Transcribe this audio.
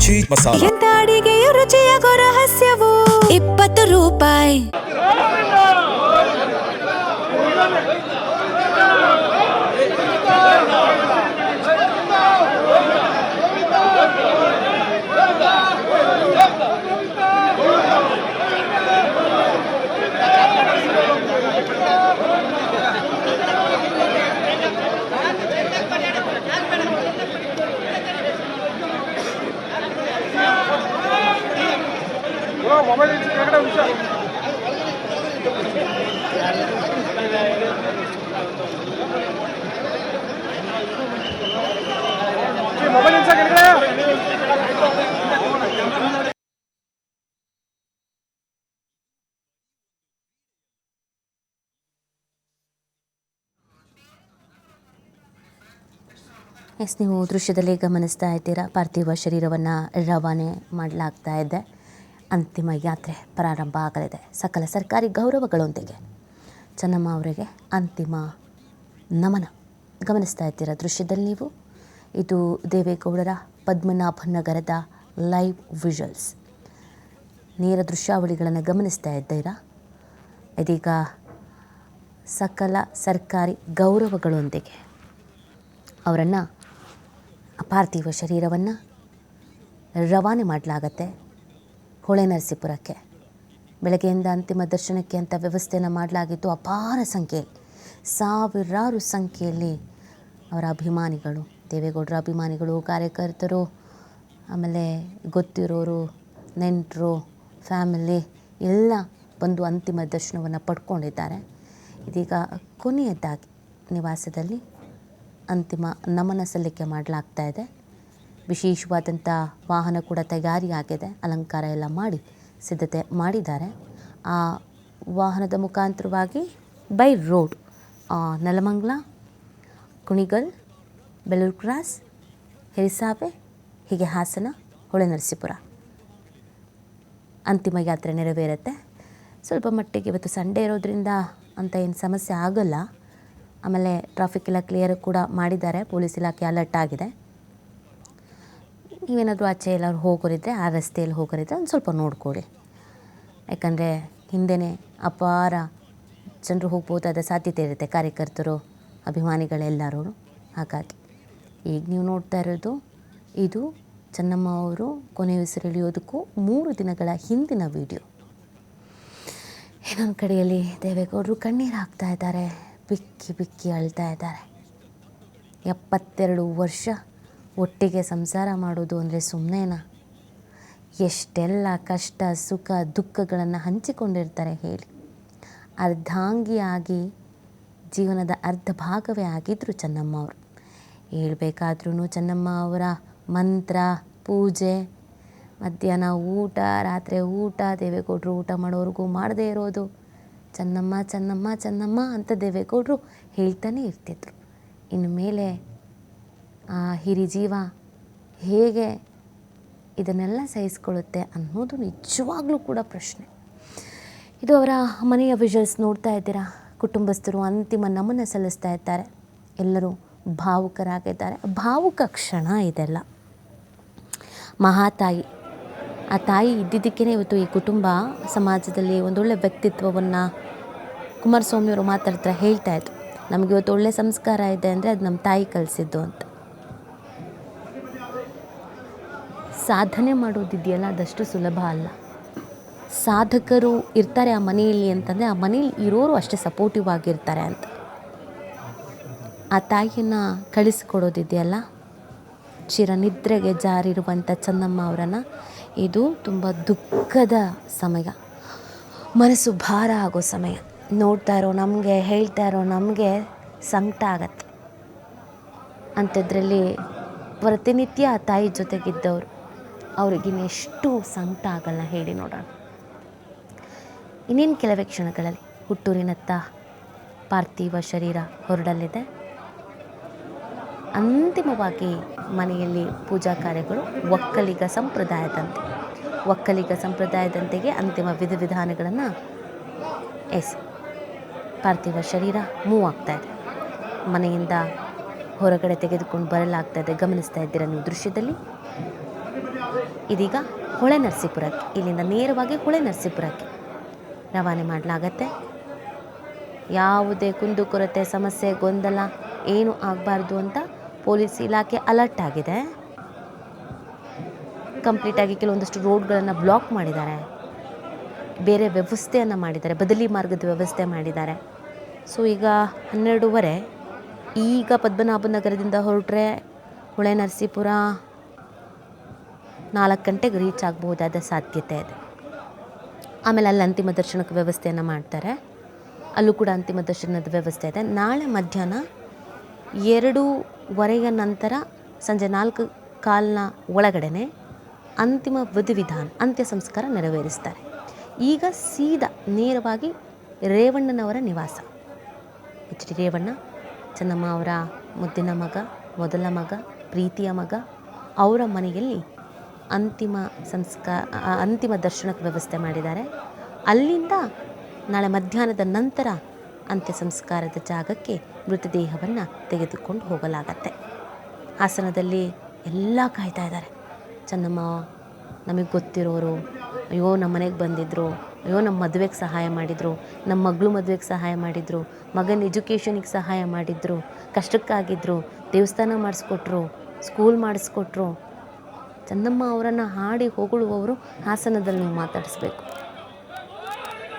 Cheese masala. ಎಂತ ಅಡಿಗೆಯ ರುಚಿಯಾಗೋ ರಹಸ್ಯವು 20 ರೂಪಾಯಿ. Mobile ವಿಷಯ ಮೊಬೈಲ್ ಎಸ್, ನೀವು ದೃಶ್ಯದಲ್ಲಿ ಗಮನಿಸ್ತಾ ಇದ್ದೀರಾ, ಪಾರ್ಥಿವ ಶರೀರವನ್ನು ರವಾನೆ ಮಾಡಲಾಗ್ತಾ ಇದೆ. ಅಂತಿಮ ಯಾತ್ರೆ ಪ್ರಾರಂಭ ಆಗಲಿದೆ. ಸಕಲ ಸರ್ಕಾರಿ ಗೌರವಗಳೊಂದಿಗೆ ಚೆನ್ನಮ್ಮ ಅವರಿಗೆ ಅಂತಿಮ ನಮನ ಗಮನಿಸ್ತಾ ಇದ್ದೀರಾ ದೃಶ್ಯದಲ್ಲಿ ನೀವು. ಇದು ದೇವೇಗೌಡರ ಪದ್ಮನಾಭನಗರದ ಲೈವ್ ವಿಜುವಲ್ಸ್, ನೇರ ದೃಶ್ಯಾವಳಿಗಳನ್ನು ಗಮನಿಸ್ತಾ ಇದ್ದೀರಾ. ಇದೀಗ ಸಕಲ ಸರ್ಕಾರಿ ಗೌರವಗಳೊಂದಿಗೆ ಅವರನ್ನು ಪಾರ್ಥಿವ ಶರೀರವನ್ನು ರವಾನೆ ಮಾಡಲಾಗತ್ತೆ ಹೊಳೆನರಸೀಪುರಕ್ಕೆ. ಬೆಳಗ್ಗೆಯಿಂದ ಅಂತಿಮ ದರ್ಶನಕ್ಕೆ ಅಂತ ವ್ಯವಸ್ಥೆಯನ್ನು ಮಾಡಲಾಗಿದ್ದು. ಅಪಾರ ಸಂಖ್ಯೆಯಲ್ಲಿ, ಸಾವಿರಾರು ಸಂಖ್ಯೆಯಲ್ಲಿ ಅವರ ಅಭಿಮಾನಿಗಳು, ದೇವೇಗೌಡರ ಅಭಿಮಾನಿಗಳು, ಕಾರ್ಯಕರ್ತರು, ಆಮೇಲೆ ಗೊತ್ತಿರೋರು, ನೆಂಟರು, ಫ್ಯಾಮಿಲಿ ಎಲ್ಲ ಬಂದು ಅಂತಿಮ ದರ್ಶನವನ್ನು ಪಡ್ಕೊಂಡಿದ್ದಾರೆ. ಇದೀಗ ಕೊನೆಯದಾಗಿ ನಿವಾಸದಲ್ಲಿ ಅಂತಿಮ ನಮನ ಸಲ್ಲಿಕೆ ಮಾಡಲಾಗ್ತಾ ಇದೆ. ವಿಶೇಷವಾದಂಥ ವಾಹನ ಕೂಡ ತಯಾರಿಯಾಗಿದೆ. ಅಲಂಕಾರ ಎಲ್ಲ ಮಾಡಿ ಸಿದ್ಧತೆ ಮಾಡಿದ್ದಾರೆ. ಆ ವಾಹನದ ಮುಖಾಂತರವಾಗಿ by road Nelamangala, Kunigal, Bellur cross, Hirisave, ಹೀಗೆ ಹಾಸನ, ಹೊಳೆನರಸೀಪುರ ಅಂತಿಮ ಯಾತ್ರೆ ನೆರವೇರುತ್ತೆ. ಸ್ವಲ್ಪ ಮಟ್ಟಿಗೆ ಇವತ್ತು ಸಂಡೇ ಇರೋದ್ರಿಂದ ಅಂತ ಏನು ಸಮಸ್ಯೆ ಆಗೋಲ್ಲ. ಆಮೇಲೆ ಟ್ರಾಫಿಕ್ ಎಲ್ಲ ಕ್ಲಿಯರ್ ಕೂಡ ಮಾಡಿದ್ದಾರೆ. ಪೊಲೀಸ್ ಇಲಾಖೆ ಅಲರ್ಟ್ ಆಗಿದೆ. ನೀವೇನಾದರೂ ಆಚೆ ಎಲ್ಲರೂ ಹೋಗೋರಿದ್ದರೆ, ಆ ರಸ್ತೆಯಲ್ಲಿ ಹೋಗೋರಿದ್ದರೆ ಒಂದು ಸ್ವಲ್ಪ ನೋಡ್ಕೊಳ್ಳಿ. ಯಾಕಂದರೆ ಹಿಂದೆಯೇ ಅಪಾರ ಜನರು ಹೋಗ್ಬೋದಾದ ಸಾಧ್ಯತೆ ಇರುತ್ತೆ, ಕಾರ್ಯಕರ್ತರು, ಅಭಿಮಾನಿಗಳೆಲ್ಲರೂ. ಹಾಗಾಗಿ ಈಗ ನೀವು ನೋಡ್ತಾ ಇರೋದು ಇದು ಚೆನ್ನಮ್ಮ ಅವರು ಕೊನೆಯುಸಿರೆಳೆಯೋದಕ್ಕೂ 3 ದಿನಗಳ ಹಿಂದಿನ ವಿಡಿಯೋ. ಇನ್ನೊಂದು ಕಡೆಯಲ್ಲಿ ದೇವೇಗೌಡರು ಕಣ್ಣೀರು ಹಾಕ್ತಾ ಇದ್ದಾರೆ, ಬಿಕ್ಕಿ ಬಿಕ್ಕಿ ಅಳ್ತಾ ಇದ್ದಾರೆ. 72 ವರ್ಷ ಒಟ್ಟಿಗೆ ಸಂಸಾರ ಮಾಡೋದು ಅಂದರೆ ಸುಮ್ಮನೆನಾ? ಎಷ್ಟೆಲ್ಲ ಕಷ್ಟ, ಸುಖ, ದುಃಖಗಳನ್ನು ಹಂಚಿಕೊಂಡಿರ್ತಾರೆ ಹೇಳಿ. ಅರ್ಧಾಂಗಿಯಾಗಿ ಜೀವನದ ಅರ್ಧ ಭಾಗವೇ ಆಗಿದ್ದರು ಚೆನ್ನಮ್ಮ ಅವರು. ಹೇಳ್ಬೇಕಾದ್ರೂ ಚೆನ್ನಮ್ಮ ಅವರ ಮಂತ್ರ, ಪೂಜೆ, ಮಧ್ಯಾಹ್ನ ಊಟ, ರಾತ್ರಿ ಊಟ, ದೇವೇಗೌಡರು ಊಟ ಮಾಡೋರಿಗೂ ಮಾಡದೇ ಇರೋದು, ಚೆನ್ನಮ್ಮ ಚೆನ್ನಮ್ಮ ಚೆನ್ನಮ್ಮ ಅಂತ ದೇವೇಗೌಡರು ಹೇಳ್ತಾನೆ ಇರ್ತಿದ್ರು. ಇನ್ನು ಮೇಲೆ ಆ ಹಿರಿಜೀವ ಹೇಗೆ ಇದನ್ನೆಲ್ಲ ಸಹಿಸ್ಕೊಳ್ಳುತ್ತೆ ಅನ್ನೋದು ನಿಜವಾಗ್ಲೂ ಕೂಡ ಪ್ರಶ್ನೆ. ಇದು ಅವರ ಮನೆಯ ವಿಜುವಲ್ಸ್ ನೋಡ್ತಾ ಇದ್ದೀರಾ. ಕುಟುಂಬಸ್ಥರು ಅಂತಿಮ ನಮನ ಸಲ್ಲಿಸ್ತಾ ಇದ್ದಾರೆ. ಎಲ್ಲರೂ ಭಾವುಕರಾಗಿದ್ದಾರೆ. ಭಾವುಕ ಕ್ಷಣ ಇದೆಲ್ಲ. ಮಹಾತಾಯಿ, ಆ ತಾಯಿ ಇದ್ದಿದ್ದಕ್ಕೇ ಇವತ್ತು ಈ ಕುಟುಂಬ ಸಮಾಜದಲ್ಲಿ ಒಂದೊಳ್ಳೆ ವ್ಯಕ್ತಿತ್ವವನ್ನು ಕುಮಾರಸ್ವಾಮಿಯವರು ಮಾತಾಡ್ತಾ ಹೇಳ್ತಾ ಇದ್ರು. ನಮಗೆ ಇವತ್ತು ಒಳ್ಳೆ ಸಂಸ್ಕಾರ ಇದೆ ಅಂದರೆ ಅದು ನಮ್ಮ ತಾಯಿ ಕಲಿಸಿದ್ದು ಅಂತ. ಸಾಧನೆ ಮಾಡೋದಿದೆಯಲ್ಲ, ಅದಷ್ಟು ಸುಲಭ ಅಲ್ಲ. ಸಾಧಕರು ಇರ್ತಾರೆ ಆ ಮನೆಯಲ್ಲಿ ಅಂತಂದರೆ ಆ ಮನೇಲಿ ಇರೋರು ಅಷ್ಟೇ ಸಪೋರ್ಟಿವ್ ಆಗಿರ್ತಾರೆ ಅಂತ. ಆ ತಾಯಿಯನ್ನು ಕಳಿಸಿಕೊಡೋದಿದೆಯಲ್ಲ, ಚಿರನಿದ್ರೆಗೆ ಜಾರಿರುವಂಥ ಚೆನ್ನಮ್ಮ ಅವರನ್ನು, ಇದು ತುಂಬ ದುಃಖದ ಸಮಯ, ಮನಸ್ಸು ಭಾರ ಆಗೋ ಸಮಯ. ನೋಡ್ತಾ ಇರೋ ನಮಗೆ, ಹೇಳ್ತಾ ಇರೋ ನಮಗೆ ಸಂಕಟ ಆಗತ್ತೆ. ಅಂಥದ್ರಲ್ಲಿ ಪ್ರತಿನಿತ್ಯ ಆ ತಾಯಿ ಜೊತೆಗಿದ್ದವರು, ಅವ್ರಿಗಿನ್ನೆಷ್ಟು ಸಂಕಟ ಆಗಲ್ಲ ಹೇಳಿ ನೋಡೋಣ. ಇನ್ನೇನು ಕೆಲವೇ ಕ್ಷಣಗಳಲ್ಲಿ ಹುಟ್ಟೂರಿನತ್ತ ಪಾರ್ಥಿವ ಶರೀರ ಹೊರಡಲಿದೆ. ಅಂತಿಮವಾಗಿ ಮನೆಯಲ್ಲಿ ಪೂಜಾ ಕಾರ್ಯಗಳು ಒಕ್ಕಲಿಗ ಸಂಪ್ರದಾಯದಂತೆಗೆ ಅಂತಿಮ ವಿಧಿವಿಧಾನಗಳನ್ನು ಪಾರ್ಥಿವ ಶರೀರ ಮೂವ್ ಆಗ್ತಾ ಇದೆ. ಮನೆಯಿಂದ ಹೊರಗಡೆ ತೆಗೆದುಕೊಂಡು ಬರಲಾಗ್ತಾ ಇದೆ. ಗಮನಿಸ್ತಾ ಇದ್ದೀರಾ ನೀವು ದೃಶ್ಯದಲ್ಲಿ. ಇದೀಗ ಹೊಳೆ ನರಸೀಪುರಕ್ಕೆ, ಇಲ್ಲಿಂದ ನೇರವಾಗಿ ಹೊಳೆ ನರಸೀಪುರಕ್ಕೆ ರವಾನೆ ಮಾಡಲಾಗತ್ತೆ. ಯಾವುದೇ ಕುಂದುಕೊರತೆ, ಸಮಸ್ಯೆ, ಗೊಂದಲ ಏನೂ ಆಗಬಾರ್ದು ಅಂತ ಪೊಲೀಸ್ ಇಲಾಖೆ ಅಲರ್ಟ್ ಆಗಿದೆ. ಕಂಪ್ಲೀಟಾಗಿ ಕೆಲವೊಂದಷ್ಟು ರೋಡ್ಗಳನ್ನು ಬ್ಲಾಕ್ ಮಾಡಿದ್ದಾರೆ, ಬೇರೆ ವ್ಯವಸ್ಥೆಯನ್ನು ಮಾಡಿದ್ದಾರೆ, ಬದಲಿ ಮಾರ್ಗದ ವ್ಯವಸ್ಥೆ ಮಾಡಿದ್ದಾರೆ. ಸೊ ಈಗ 12:30, ಈಗ ಪದ್ಮನಾಭನಗರದಿಂದ ಹೊರಟ್ರೆ ಹೊಳೆ ನರಸೀಪುರ 4 ಗಂಟೆಗೆ ರೀಚ್ ಆಗಬಹುದಾದ ಸಾಧ್ಯತೆ ಇದೆ. ಆಮೇಲೆ ಅಲ್ಲಿ ಅಂತಿಮ ದರ್ಶನಕ್ಕೆ ವ್ಯವಸ್ಥೆಯನ್ನು ಮಾಡ್ತಾರೆ, ಅಲ್ಲೂ ಕೂಡ ಅಂತಿಮ ದರ್ಶನದ ವ್ಯವಸ್ಥೆ ಇದೆ. ನಾಳೆ ಮಧ್ಯಾಹ್ನ 2:15 ನಂತರ ಸಂಜೆ 4:15 ಒಳಗಡೆ ಅಂತಿಮ ವಿಧಿವಿಧಾನ, ಅಂತ್ಯ ಸಂಸ್ಕಾರ ನೆರವೇರಿಸ್ತಾರೆ. ಈಗ ಸೀದಾ ನೇರವಾಗಿ ರೇವಣ್ಣನವರ ನಿವಾಸ, ಎಚ್ ಡಿ ರೇವಣ್ಣ, ಚೆನ್ನಮ್ಮ ಅವರ ಮುದ್ದಿನ ಮಗ, ಮೊದಲ ಮಗ, ಪ್ರೀತಿಯ ಮಗ, ಅವರ ಮನೆಯಲ್ಲಿ ಅಂತಿಮ ದರ್ಶನಕ್ಕೆ ವ್ಯವಸ್ಥೆ ಮಾಡಿದ್ದಾರೆ. ಅಲ್ಲಿಂದ ನಾಳೆ ಮಧ್ಯಾಹ್ನದ ನಂತರ ಅಂತ್ಯ ಸಂಸ್ಕಾರದ ಜಾಗಕ್ಕೆ ಮೃತದೇಹವನ್ನು ತೆಗೆದುಕೊಂಡು ಹೋಗಲಾಗತ್ತೆ. ಹಾಸನದಲ್ಲಿ ಎಲ್ಲ ಕಾಯ್ತಾ ಇದ್ದಾರೆ. ಚೆನ್ನಮ್ಮ ನಮಗೆ ಗೊತ್ತಿರೋರು, ಅಯ್ಯೋ ನಮ್ಮ ಮನೆಗೆ ಬಂದಿದ್ದರು, ಅಯ್ಯೋ ನಮ್ಮ ಮದುವೆಗೆ ಸಹಾಯ ಮಾಡಿದರು, ನಮ್ಮ ಮಗಳು ಮದುವೆಗೆ ಸಹಾಯ ಮಾಡಿದರು, ಮಗನ ಎಜುಕೇಷನಿಗೆ ಸಹಾಯ ಮಾಡಿದರು, ಕಷ್ಟಕ್ಕಾಗಿದ್ದರು, ದೇವಸ್ಥಾನ ಮಾಡಿಸ್ಕೊಟ್ರು, ಸ್ಕೂಲ್ ಮಾಡಿಸ್ಕೊಟ್ರು. ಚೆನ್ನಮ್ಮ ಅವರನ್ನು ಹಾಡಿ ಹೊಗಳುವವರು ಹಾಸನದಲ್ಲಿ ನೀವು ಮಾತಾಡಿಸ್ಬೇಕು.